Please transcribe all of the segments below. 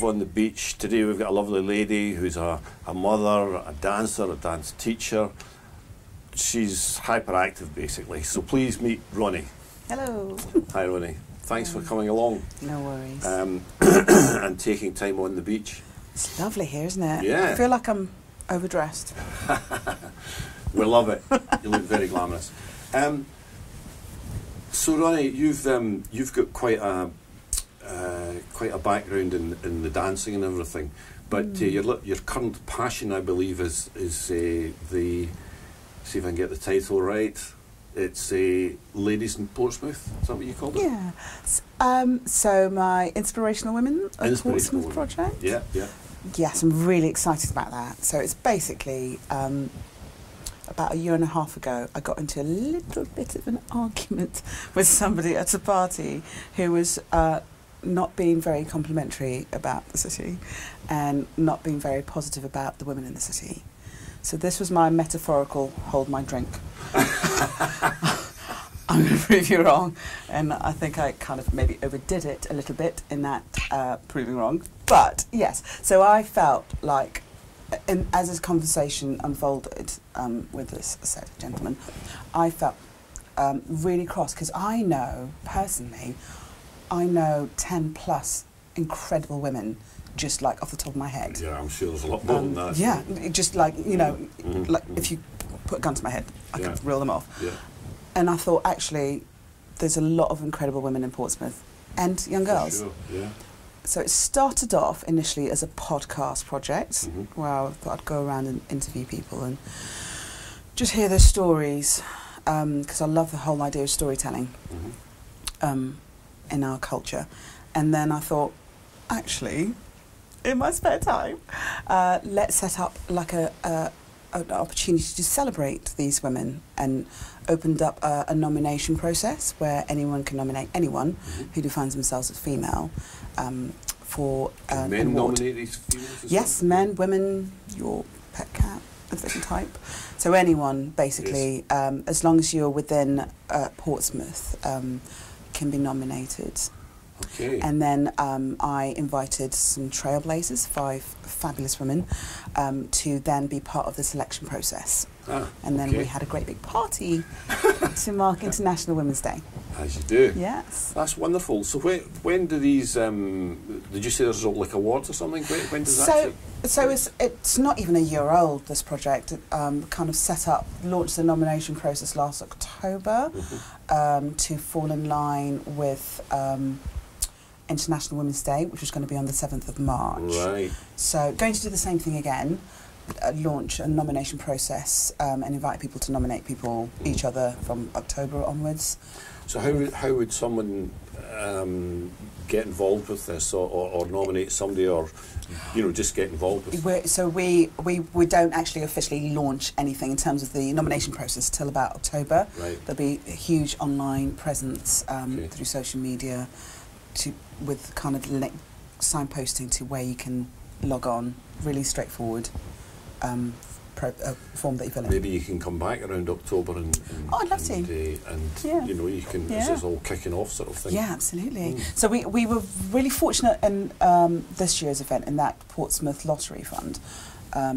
live on the beach. Today we've got a lovely lady who's a mother, a dancer, a dance teacher. She's hyperactive, basically. So please meet Roni. Hello. Hi, Roni. Thanks for coming along. No worries. And taking time on the beach. It's lovely here, isn't it? Yeah. I feel like I'm overdressed. We love it. You look very glamorous. So, Roni, you've got quite a background in the dancing and everything, but your current passion, I believe, is the, see if I can get the title right. It's Ladies in Portsmouth. Is that what you called it? Yeah. So my Inspirational Women of Portsmouth project. Yeah, yeah. Yes, I'm really excited about that. So it's basically about a year and a half ago, I got into a little bit of an argument with somebody at a party who was not being very complimentary about the city and not being very positive about the women in the city. So this was my metaphorical hold my drink. I'm going to prove you wrong, and I think I kind of maybe overdid it a little bit in that proving wrong. But yes, so I felt like, as this conversation unfolded with this set of gentlemen, I felt really cross because I know, personally, 10 plus incredible women, just like off the top of my head. Yeah, I'm sure there's a lot more than that. Yeah, just like, you know, like if you put a gun to my head, I could reel them off. Yeah. And I thought, actually, there's a lot of incredible women in Portsmouth and young girls. Sure, yeah. So it started off initially as a podcast project where I thought I'd go around and interview people and just hear their stories because I love the whole idea of storytelling in our culture. And then I thought, actually, in my spare time, let's set up like an opportunity to celebrate these women, and opened up a nomination process where anyone can nominate anyone who defines themselves as female for an men award. nominate these females as Yes, well? men, women, your pet cat of different type. So anyone, basically, as long as you're within Portsmouth, can be nominated. Okay. And then I invited some trailblazers, 5 fabulous women, to then be part of the selection process. And then we had a great big party to mark International Women's Day. As you do. Yes. That's wonderful. So when do these, did you say there's like awards or something? When does that So it's not even a year old, this project. It kind of launched the nomination process last October to fall in line with International Women's Day, which was going to be on the 7th of March. Right. So going to do the same thing again, launch a nomination process and invite people to nominate each other from October onwards. So how would someone get involved with this, or nominate somebody, or just get involved with it? We don't actually officially launch anything in terms of the nomination process till about October. Right. There'll be a huge online presence through social media with kind of signposting to where you can log on. Really straightforward form that you fill in. Maybe you can come back around October and I'd love to. You can, this is all kicking off sort of thing. Yeah, absolutely. So we were really fortunate in this year's event in that Portsmouth Lottery Fund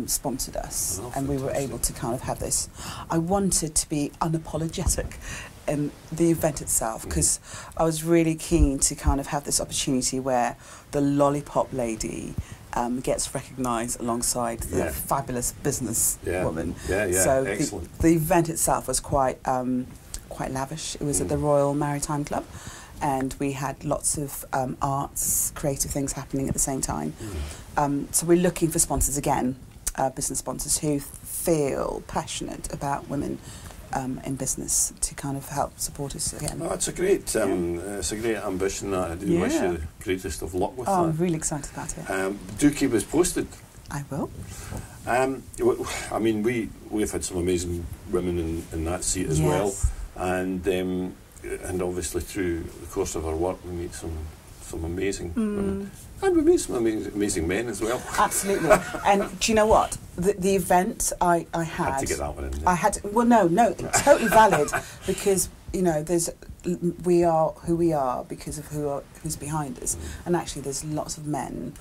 sponsored us, and we were able to kind of have this. I wanted to be unapologetic in the event itself because I was really keen to kind of have this opportunity where the lollipop lady gets recognised alongside the fabulous business woman. So excellent. The event itself was quite lavish. It was at the Royal Maritime Club, and we had lots of arts, creative things happening at the same time. So we're looking for sponsors again, business sponsors who feel passionate about women in business to kind of help support us again. Oh, it's a great, it's a great ambition. I do wish you the greatest of luck with that. I'm really excited about it. Do keep us posted. I will. I mean, we've had some amazing women in that seat as well, and obviously through the course of our work we meet some amazing women. And we meet some amazing men as well. Absolutely. And do you know what? The event I had... Had to get that one in there. I had to, well, no, totally valid, because, there's we are who we are because of who's behind us. And actually there's lots of men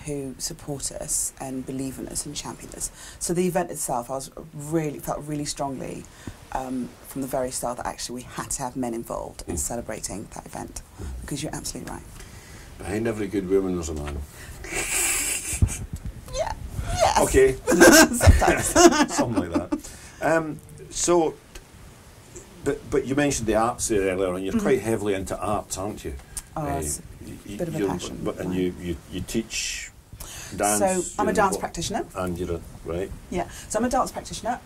who support us and believe in us and champion us. So the event itself, I felt really strongly from the very start that actually we had to have men involved in celebrating that event, because you're absolutely right. Behind every good woman there's a man. Yeah. Yes. Okay. Sometimes. Something like that. So, but you mentioned the arts there earlier, and you're quite heavily into arts, aren't you? Oh, it's a bit of a passion. And you teach dance. So I'm a dance practitioner. And you're right. Yeah. So I'm a dance practitioner,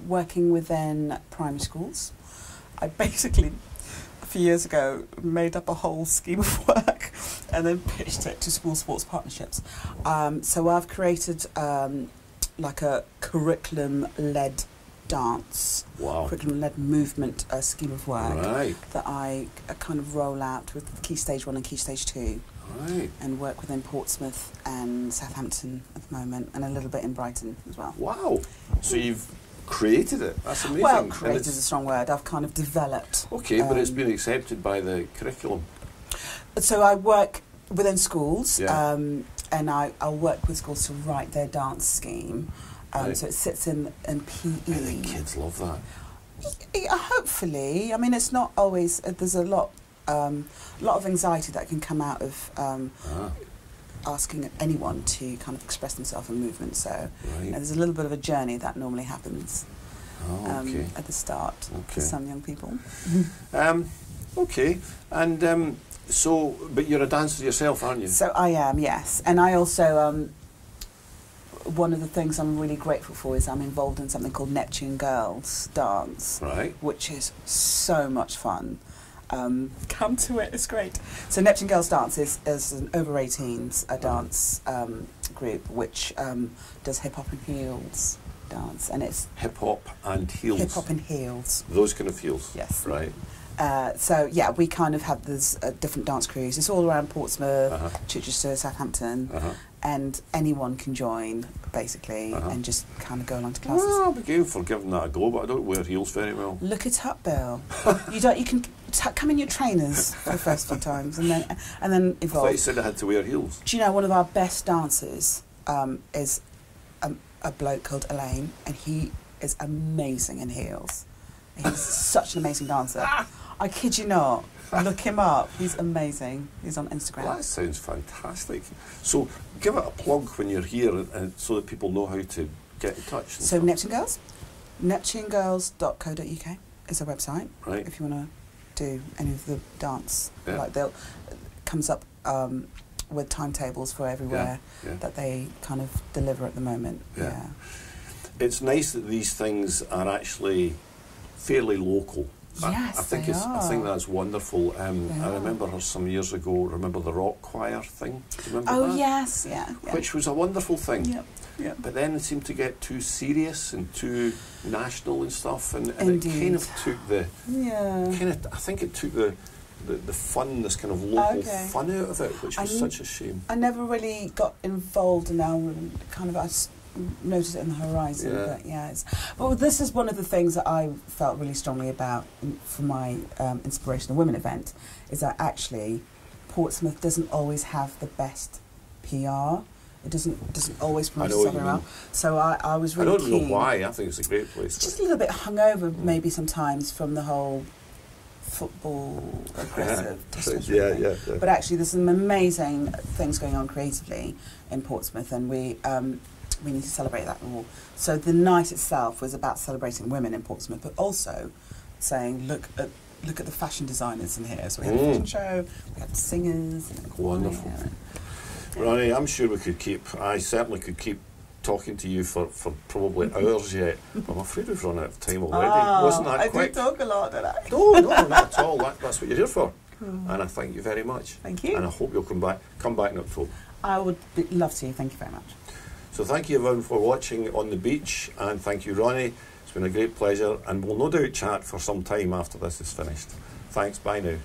working within primary schools. I basically, a few years ago, made up a whole scheme of work and then pitched it to school sports partnerships. So I've created like a curriculum-led dance, curriculum-led movement scheme of work that I kind of roll out with Key Stage 1 and Key Stage 2, and work within Portsmouth and Southampton at the moment, and a little bit in Brighton as well. Wow! So you've created it. That's amazing. Well, created is a strong word. I've kind of developed. Okay, but it's been accepted by the curriculum. So I work within schools, and I'll work with schools to write their dance scheme. So it sits in PE. And the kids love that. Hopefully. I mean, it's not always... there's a lot of anxiety that can come out of asking anyone to kind of express themselves in movement. So there's a little bit of a journey that normally happens at the start for some young people. Okay. And so, but you're a dancer yourself, aren't you? So I am, yes. And I also... one of the things I'm really grateful for is I'm involved in something called Neptune Girls Dance, which is so much fun. Come to it, it's great. So Neptune Girls Dance is an over-18s dance group which does hip-hop and heels dance, and it's... Hip-hop and heels? Hip-hop and heels. Those kind of heels? Yes. Right. So yeah, we kind of have these different dance crews. It's all around Portsmouth, Chichester, Southampton, and anyone can join basically and just kind of go along to classes. Well, I'll be game for giving that a go, but I don't wear heels very well. Look it up, Bill. You can come in your trainers for the first few times and then evolve. I thought you said I had to wear heels. Do you know one of our best dancers is a bloke called Elaine, and he is amazing in heels. He's such an amazing dancer. I kid you not. Look him up. He's amazing. He's on Instagram. Well, that sounds fantastic. So give it a plug when you're here so that people know how to get in touch. So Neptune Girls, neptunegirls.co.uk is our website. Right. If you want to do any of the dance, like it comes up with timetables for everywhere that they kind of deliver at the moment. Yeah. It's nice that these things are actually fairly local. Yes, I think that's wonderful. I remember her some years ago. Remember the rock choir thing? Do you remember that? Yes, Which was a wonderful thing. Yep. But then it seemed to get too serious and too national and stuff, and it kind of took I think it took the fun, this kind of local fun out of it, which was such a shame. I never really got involved, and now kind of I noticed it in the horizon. But this is one of the things that I felt really strongly about for my Inspirational Women event, is that actually Portsmouth doesn't always have the best PR. It doesn't always promote itself very well. So I was really keen. I don't know why. I think it's a great place. It's just a little bit hungover maybe sometimes from the whole football aggressive thing. But actually there's some amazing things going on creatively in Portsmouth, and we need to celebrate that more. So the night itself was about celebrating women in Portsmouth, but also saying, look at the fashion designers in here. So we had a fashion show, we had singers. Wonderful. Roni, I'm sure I certainly could keep talking to you for probably hours yet. But I'm afraid we've run out of time already. Wasn't that quick? I did talk a lot, did I? No, not at all. That's what you're here for. And I thank you very much. Thank you. And I hope you'll come back in October. I would love to. Thank you very much. So thank you everyone for watching On the Beach, and thank you Roni. It's been a great pleasure, and we'll no doubt chat for some time after this is finished. Thanks, bye now.